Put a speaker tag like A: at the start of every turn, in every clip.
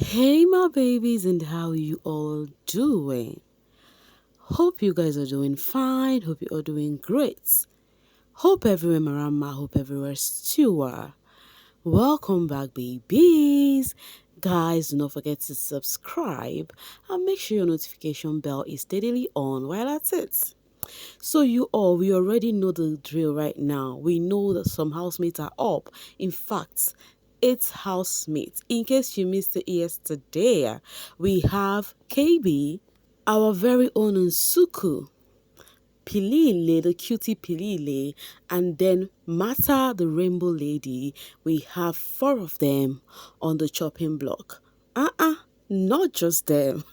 A: Hey my babies, and how you all doing? Hope you guys are doing fine. Hope you are doing great. Hope everywhere around my hope everywhere still are. Welcome back, babies. Guys, do not forget to subscribe and make sure your notification bell is steadily on while at it. So we already know the drill right now. We know that some housemates are up. In fact, it's housemates. In case you missed it yesterday, we have KB, our very own Nsuku, Pilile, the cutie Pilile, and then Mata, the rainbow lady. We have four of them on the chopping block. Not just them.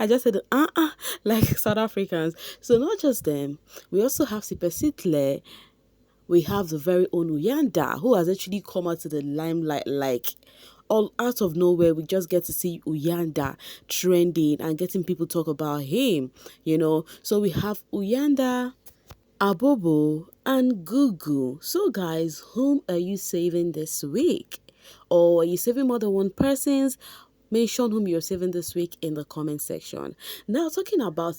A: I just said like South Africans. So not just them. We also have Sipesitle. We have the very own Uyanda, who has actually come out to the limelight like all out of nowhere. We just get to see Uyanda trending and getting people talk about him. So we have Uyanda, Abobo, and Gugu. So guys, whom are you saving this week? Or are you saving more than one person's? Mention whom you're saving this week in the comment section. Now, talking about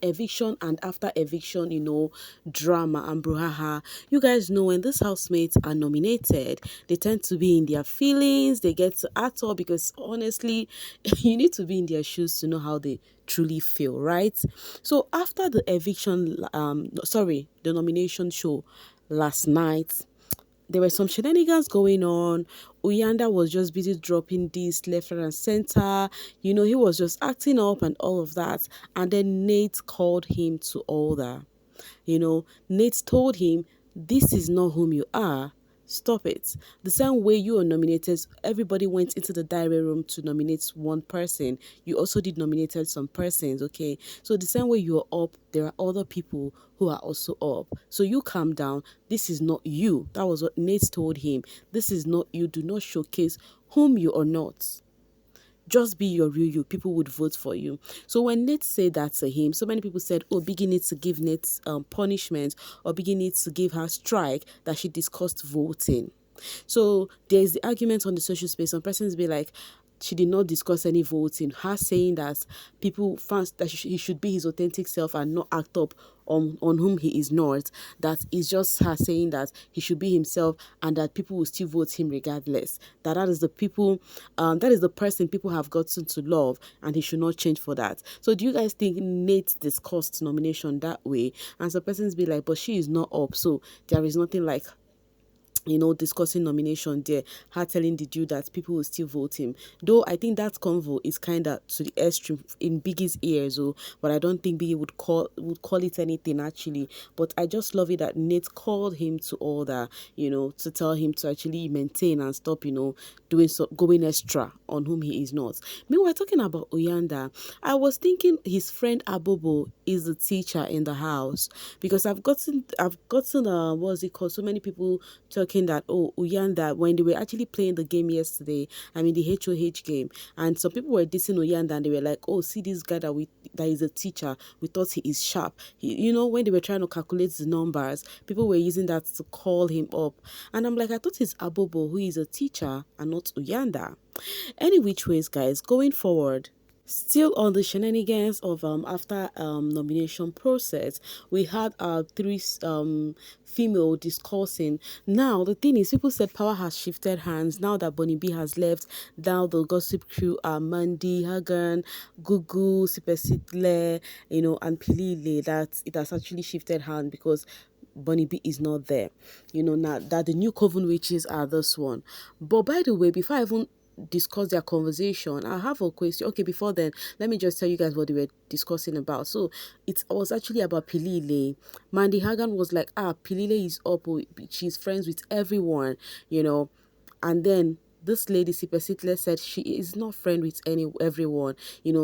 A: eviction and after eviction, drama and brouhaha. You guys know when these housemates are nominated, they tend to be in their feelings. They get to act up because honestly, you need to be in their shoes to know how they truly feel, right? So after the the nomination show last night, there were some shenanigans going on. Uyanda was just busy dropping this left, right, and center. He was just acting up and all of that. And then Nate called him to order. Nate told him, "This is not whom you are. Stop it." The same way you were nominated, everybody went into the diary room to nominate one person. You also did nominated some persons, okay? So the same way you're up, there are other people who are also up. So you calm down. This is not you. That was what Nate told him. This is not you. Do not showcase whom you are not. Just be your real you. People would vote for you. So when Nate said that to him, so many people said, "Oh, Biggie needs to give Nate punishment, or Biggie needs to give her strike that she discussed voting." So there's the argument on the social space. Some persons be like, she did not discuss any voting. Her saying that people fans that he should be his authentic self and not act up on whom he is not. That is just her saying that he should be himself and that people will still vote him regardless. That is the people, that is the person people have gotten to love, and he should not change for that. So do you guys think Nate discussed nomination that way? And some persons be like, but she is not up, so there is nothing like discussing nomination there, her telling the dude that people will still vote him. Though I think that convo is kind of to the extreme in Biggie's ears, but I don't think Biggie would call it anything actually. But I just love it that Nate called him to order, to tell him to actually maintain and stop, going extra on whom he is not. Meanwhile, talking about Uyanda, I was thinking his friend Abobo is the teacher in the house, because I've gotten what's it called, so many people talking that, oh, Uyanda, when they were actually playing the game yesterday, I mean the HOH game, and some people were dissing Uyanda and they were like, oh, see this guy that is a teacher, we thought he is sharp. When they were trying to calculate the numbers, people were using that to call him up, and I'm like, I thought it's Abobo who is a teacher and not Uyanda. Any which ways, guys, going forward, still on the shenanigans of after nomination process, we had three female discussing. Now the thing is, people said power has shifted hands now that Bonnie B has left. Now the gossip crew are Mandy, Hagan, Gugu, Sipesitle, and Pilile, that it has actually shifted hands because Bonnie B is not there. Now that the new coven witches are this one. But by the way, before I even discuss their conversation, I have a question. Okay, before then, let me just tell you guys what they were discussing about. So it was actually about Pilile. Mandy Hagan was like, Pilile is up, she's friends with everyone. And then this lady Sipesitle said she is not friend with everyone.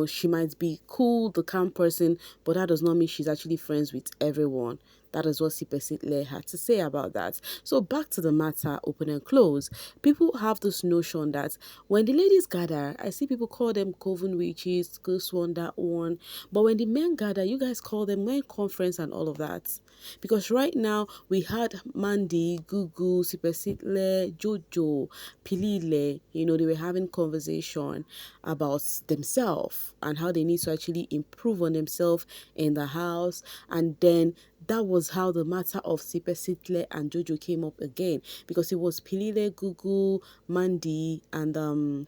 A: She might be cool, the calm person, but that does not mean she's actually friends with everyone. That is what Sipesitle had to say about that. So back to the matter, open and close. People have this notion that when the ladies gather, I see people call them coven witches, this one, that one. But when the men gather, you guys call them men conference and all of that. Because right now we had Mandy, Gugu, Sipesitle, Jojo, Pilile, they were having conversation about themselves and how they need to actually improve on themselves in the house. And then that was how the matter of Sipesitle and Jojo came up again, because it was Pilile, Gugu, Mandy, and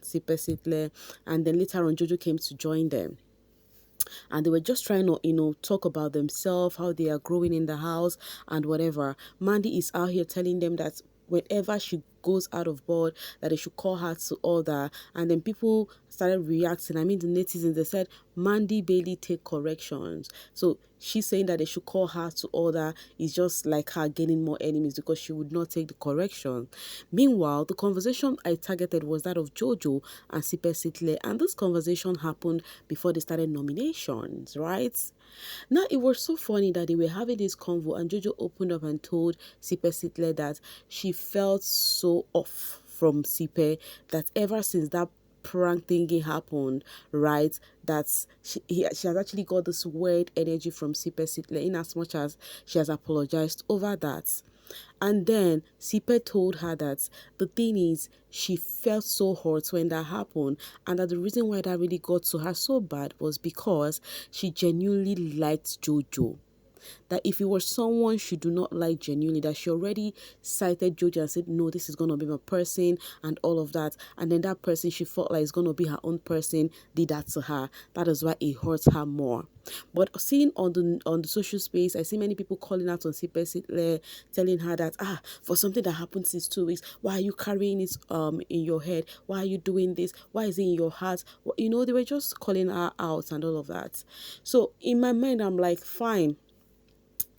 A: Sipesitle, and then later on Jojo came to join them, and they were just trying to talk about themselves, how they are growing in the house and whatever. Mandy is out here telling them that whenever she goes out of board, that they should call her to order. And then people started reacting. I mean, the netizens, they said Mandy Bailey take corrections. So she's saying that they should call her to order is just like her gaining more enemies because she would not take the correction. Meanwhile, the conversation I targeted was that of Jojo and Sipe Sitle, and this conversation happened before they started nominations, right? Now, it was so funny that they were having this convo, and Jojo opened up and told Sipe Sitle that she felt so off from Sipe, that ever since that prank thingy happened, right, that she has actually got this weird energy from Sipe Sitle, in as much as she has apologized over that. And then Sipe told her that the thing is, she felt so hurt when that happened, and that the reason why that really got to her so bad was because she genuinely liked Jojo. That if it was someone she do not like genuinely, that she already cited Jojo and said, no, this is going to be my person and all of that. And then that person she felt like is going to be her own person did that to her. That is why it hurts her more. But seeing on the social space, I see many people calling out on Sipe, telling her that, for something that happened since 2 weeks, why are you carrying it in your head? Why are you doing this? Why is it in your heart? They were just calling her out and all of that. So in my mind, I'm like, fine,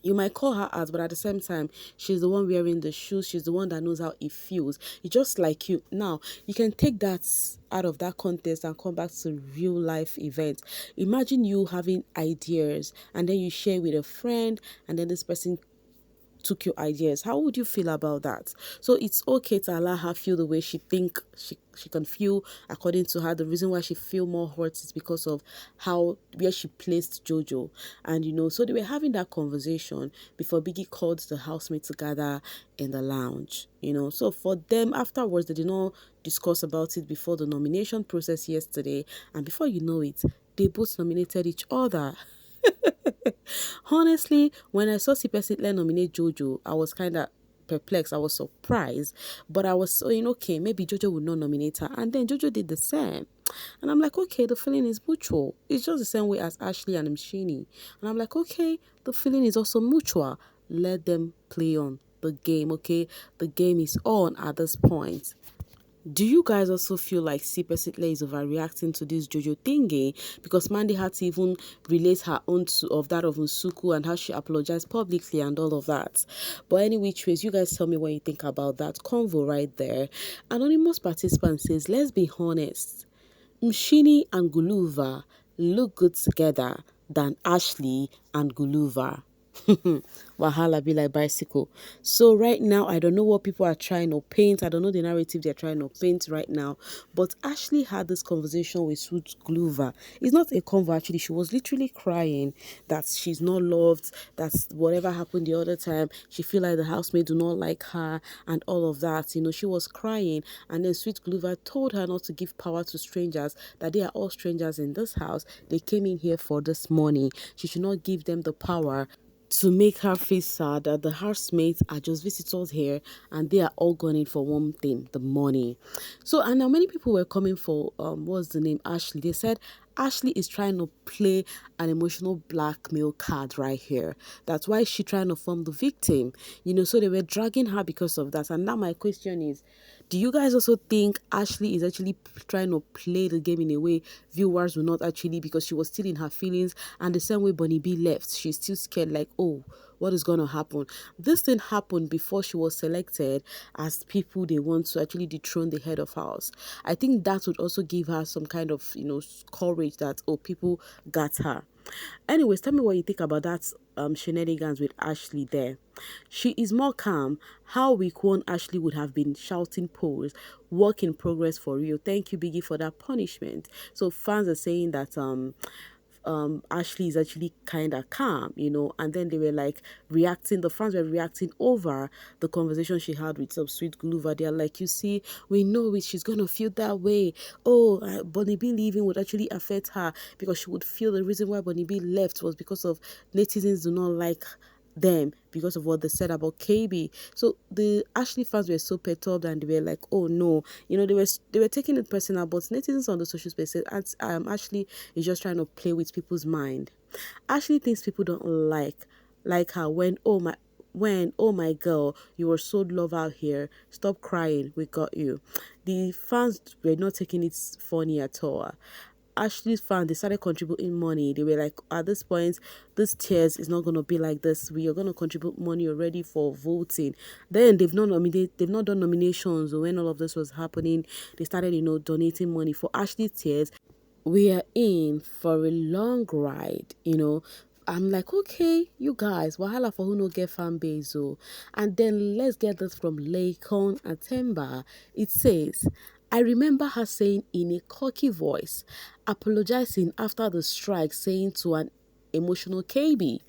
A: you might call her out, but at the same time, she's the one wearing the shoes. She's the one that knows how it feels. It's just like you. Now, you can take that out of that context and come back to real life events. Imagine you having ideas and then you share with a friend, and then this person took your ideas. How would you feel about that? So it's okay to allow her feel the way she think she can feel. According to her, the reason why she feel more hurt is because of where she placed Jojo. And so they were having that conversation before Biggie called the housemates together in the lounge. So for them afterwards, they did not discuss about it before the nomination process yesterday, and before you know it, they both nominated each other. Honestly, when I saw Sipe nominate Jojo, I was kind of perplexed. I was surprised, but I was saying, okay, maybe Jojo would not nominate her, and then Jojo did the same. And I'm like, okay, the feeling is mutual. It's just the same way as Ashley and Mshini. And I'm like, okay, the feeling is also mutual. Let them play on the game, okay? The game is on at this point. Do you guys also feel like Sipe is overreacting to this Jojo thingy? Because Mandy had to even relate her own of that of Nsuku and how she apologized publicly and all of that. But anyway, ways, you guys tell me what you think about that convo right there. Anonymous participant says, let's be honest. Mshini and Guluva look good together than Ashley and Guluva. Wahala be like bicycle. So right now, I don't know what people are trying to paint. I don't know the narrative they're trying to paint right now. But Ashley had this conversation with Sweet Glover. It's not a convo actually. She was literally crying that she's not loved. That's whatever happened the other time. She feel like the housemaid do not like her and all of that. She was crying. And then Sweet Glover told her not to give power to strangers. That they are all strangers in this house. They came in here for this money. She should not give them the power to make her feel sad that the housemates are just visitors here and they are all going in for one thing, the money. So, and now many people were coming for what's the name, Ashley. They said Ashley is trying to play an emotional blackmail card right here. That's why she's trying to form the victim. So they were dragging her because of that. And now my question is, do you guys also think Ashley is actually trying to play the game in a way viewers will not actually, because she was still in her feelings, and the same way Bonnie B left, she's still scared like, oh, what is going to happen? This thing happened before she was selected as people they want to actually dethrone the head of house. I think that would also give her some kind of, courage that, oh, people got her. Anyways, tell me what you think about that shenanigans with Ashley there. She is more calm. How week one Ashley would have been shouting pose, work in progress for real. Thank you, Biggie, for that punishment. So fans are saying that Ashley is actually kind of calm, and then they were like reacting. The fans were reacting over the conversation she had with some sweet Gluva. They're like, you see, we know it. She's gonna feel that way. Oh, Bonnie B leaving would actually affect her because she would feel the reason why Bonnie B left was because of netizens do not like them because of what they said about KB. So the Ashley fans were so perturbed and they were like, "Oh no," they were taking it personal. But netizens on the social space said, Ashley is just trying to play with people's mind. Ashley thinks people don't like her when oh my girl, you were so love out here. Stop crying, we got you. The fans were not taking it funny at all. Ashley's fans, they started contributing money. They were like, at this point, this tears is not gonna be like this. We are gonna contribute money already for voting. Then they've not done nominations. When all of this was happening, they started, donating money for Ashley tears. We are in for a long ride. I'm like, okay, you guys, wahala for who no get fan base, oh. And then let's get this from Lakon Atemba. It says, I remember her saying in a cocky voice, apologizing after the strike, saying to an emotional KB,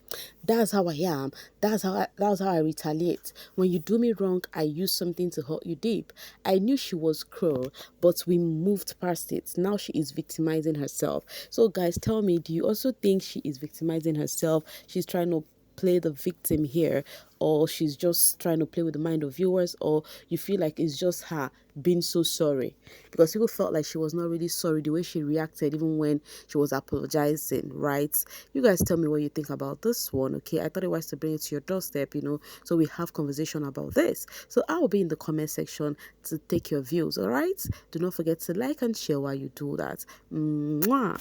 A: that's how I am. That's how I retaliate. When you do me wrong, I use something to hurt you deep. I knew she was cruel, but we moved past it. Now she is victimizing herself. So guys, tell me, do you also think she is victimizing herself? She's trying to play the victim here, or she's just trying to play with the mind of viewers, or you feel like it's just her being so sorry? Because people felt like she was not really sorry the way she reacted even when she was apologizing, right? You guys tell me what you think about this one, okay? I thought it was to bring it to your doorstep, so we have conversation about this. So I will be in the comment section to take your views, all right? Do not forget to like and share while you do that. Mwah.